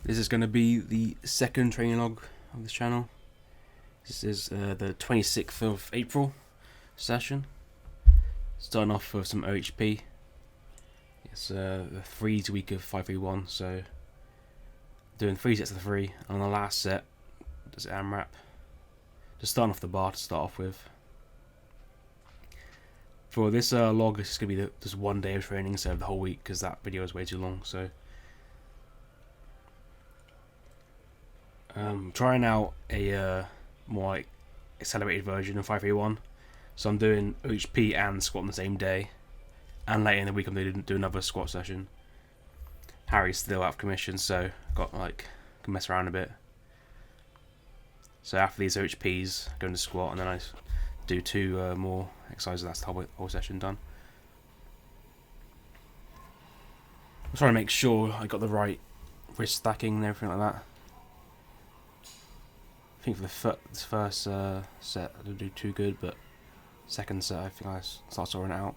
This is going to be the second training log of this channel. This is the 26th of April session. Starting off with some OHP. It's the threes week of 531, so doing 3 sets of 3. And on the last set, does AMRAP. Just starting off the bar to start off with. For this log, it's going to be just 1 day of training instead of the whole week, because that video is way too long. So trying out a more like accelerated version of 531. So I'm doing OHP and squat on the same day, and later in the week I'm going to do another squat session. Harry's still out of commission, so got can mess around a bit. So after these OHPs, I go into squat, and then I do 2 more exercises. That's the whole session done. I'm trying to make sure I got the right wrist stacking and everything like that. I think for this first set I didn't do too good, but second set I think I start sorting it out.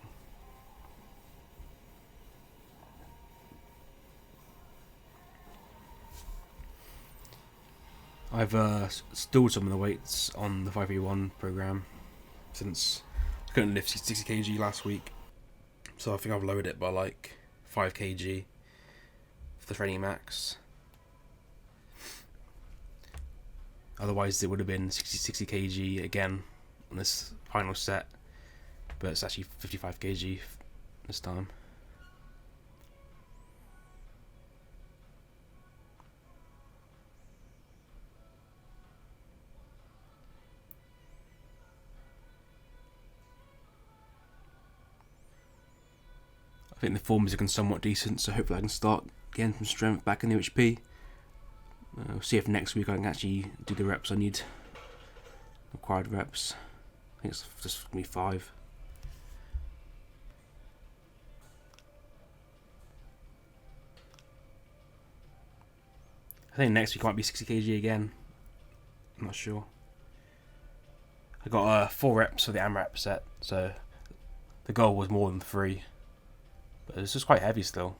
I've stalled some of the weights on the 5v1 program since I couldn't lift 60 kg last week, so I think I've lowered it by like 5 kg for the training max. Otherwise it would have been 60 kg again on this final set, but it's actually 55 kg this time. I think the form is looking somewhat decent, so hopefully I can start getting some strength back in the OHP. We'll see if next week I can actually do the reps I need. Required reps. I think it's just going to be 5. I think next week might be 60 kg again. I'm not sure. I got 4 reps for the AMRAP set, so the goal was more than 3. But it's just quite heavy still.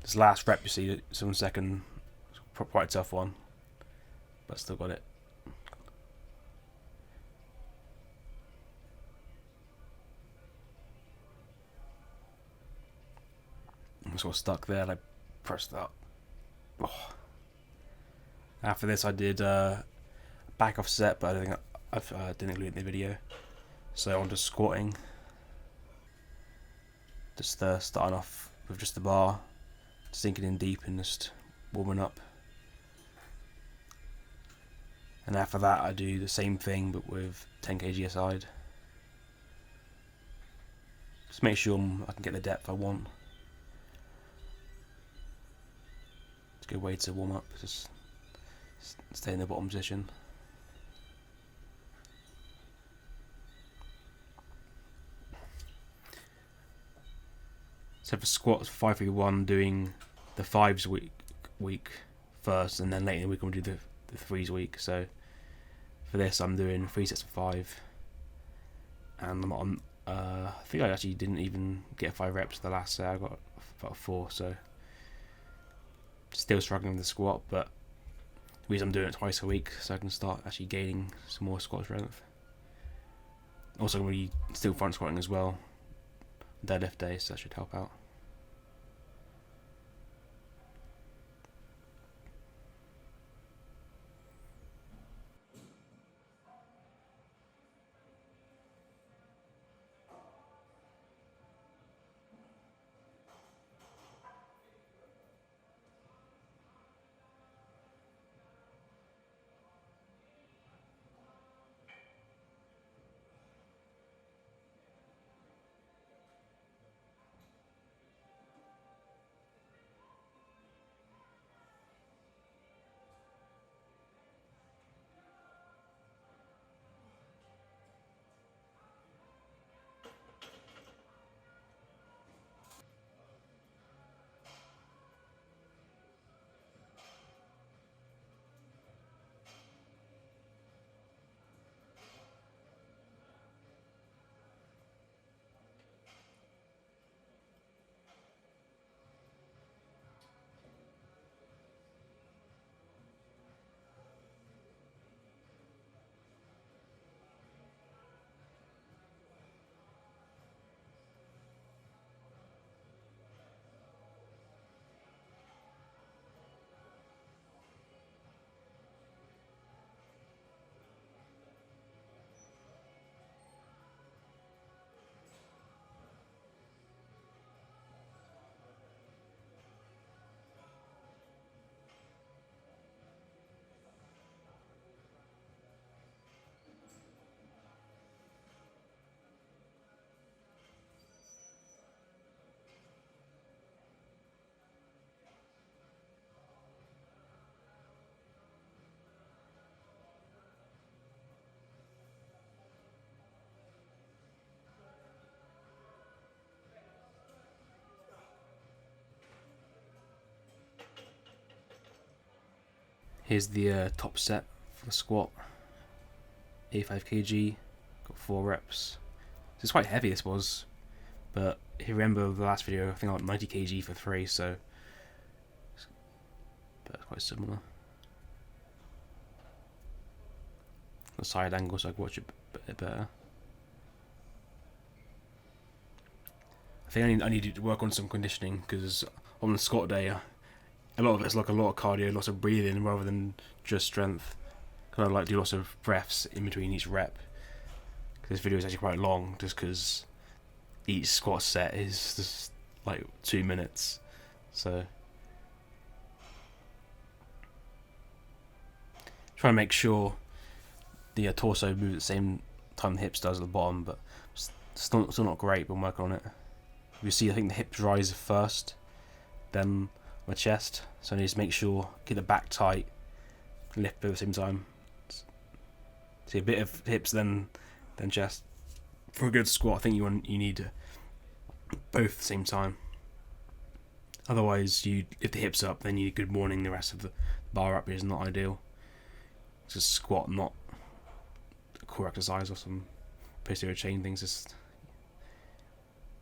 This last rep, you see, 7 second, quite a tough one, but still got it. I'm sort of stuck there, and I pressed up. Oh. After this, I did back off set, but I think I didn't include it in the video. So I'm just squatting, just starting off with just the bar, sinking in deep and just warming up. And after that I do the same thing but with 10 kg aside. Just make sure I can get the depth I want. It's a good way to warm up, just stay in the bottom position. So for squats, 5-3-1, doing the 5s week first, and then later in the week I'm going to do the 3s week. So for this I'm doing 3 sets of 5, and I'm on, I think I actually didn't even get 5 reps the last set. I got about 4, so still struggling with the squat, but the reason I'm doing it twice a week so I can start actually gaining some more squat strength. Also I'm going to be still front squatting as well, deadlift day, so that should help out. Here's the top set for the squat. 85 kg, got 4 reps. So it's quite heavy, this was, but if you remember the last video, I think I got 90 kg for 3, so but it's quite similar. The side angle so I can watch it a bit better. I think I need to work on some conditioning, because on the squat day, a lot of it's like a lot of cardio, lots of breathing rather than just strength. Kind of like do lots of breaths in between each rep. This video is actually quite long, just because each squat set is just like 2 minutes. So trying to make sure the torso moves at the same time the hips does at the bottom, but still not great, but I'm working on it. You see, I think the hips rise first, then my chest. So I need to make sure, get the back tight, lift at the same time. See, a bit of hips, then chest. For a good squat, I think you need both at the same time. Otherwise, if the hips up, then you need good morning. The rest of the bar up is not ideal. It's just squat, not a core exercise or some posterior chain things. Just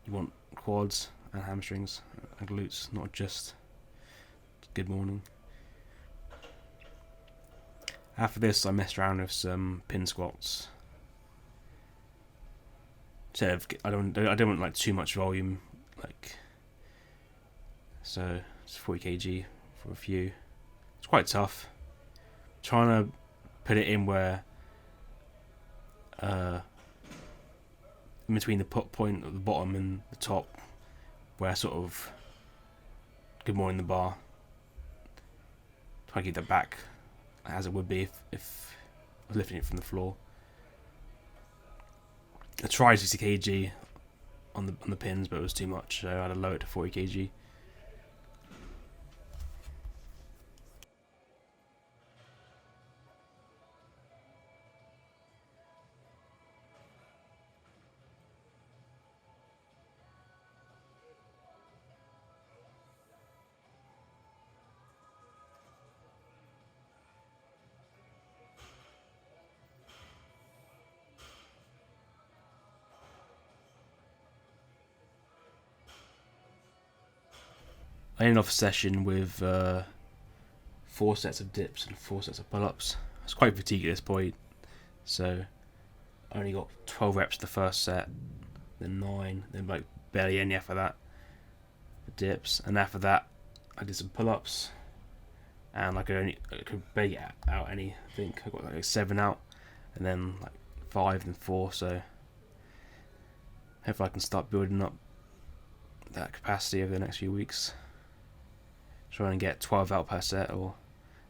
you want quads and hamstrings and glutes, not just good morning. After this, I messed around with some pin squats. Instead of, I don't want like too much volume, like, so it's 40 kg for a few. It's quite tough. Trying to put it in where in between the put point at the bottom and the top, where sort of good morning the bar. Try to keep that back as it would be if I was lifting it from the floor. I tried 60 kg on the pins, but it was too much, so I had to lower it to 40 kg. I ended off a session with 4 sets of dips and 4 sets of pull-ups. I was quite fatigued at this point, so I only got 12 reps the first set, then 9, then like barely any after that for dips, and after that I did some pull-ups, and I could barely get out any. I think I got like 7 out, and then like 5 and 4. So hopefully I can start building up that capacity over the next few weeks. Trying to get 12 out per set, and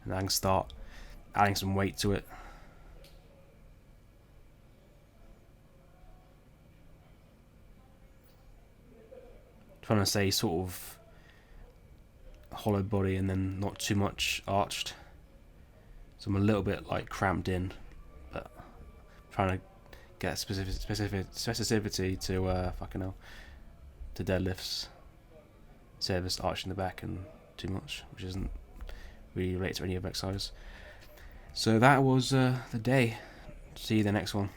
then I can start adding some weight to it. Trying to stay sort of hollow body and then not too much arched. So I'm a little bit like cramped in, but I'm trying to get specificity to to deadlifts instead of just arching the back and too much, which isn't really related to any other exercise. So that was the day. See you the next one.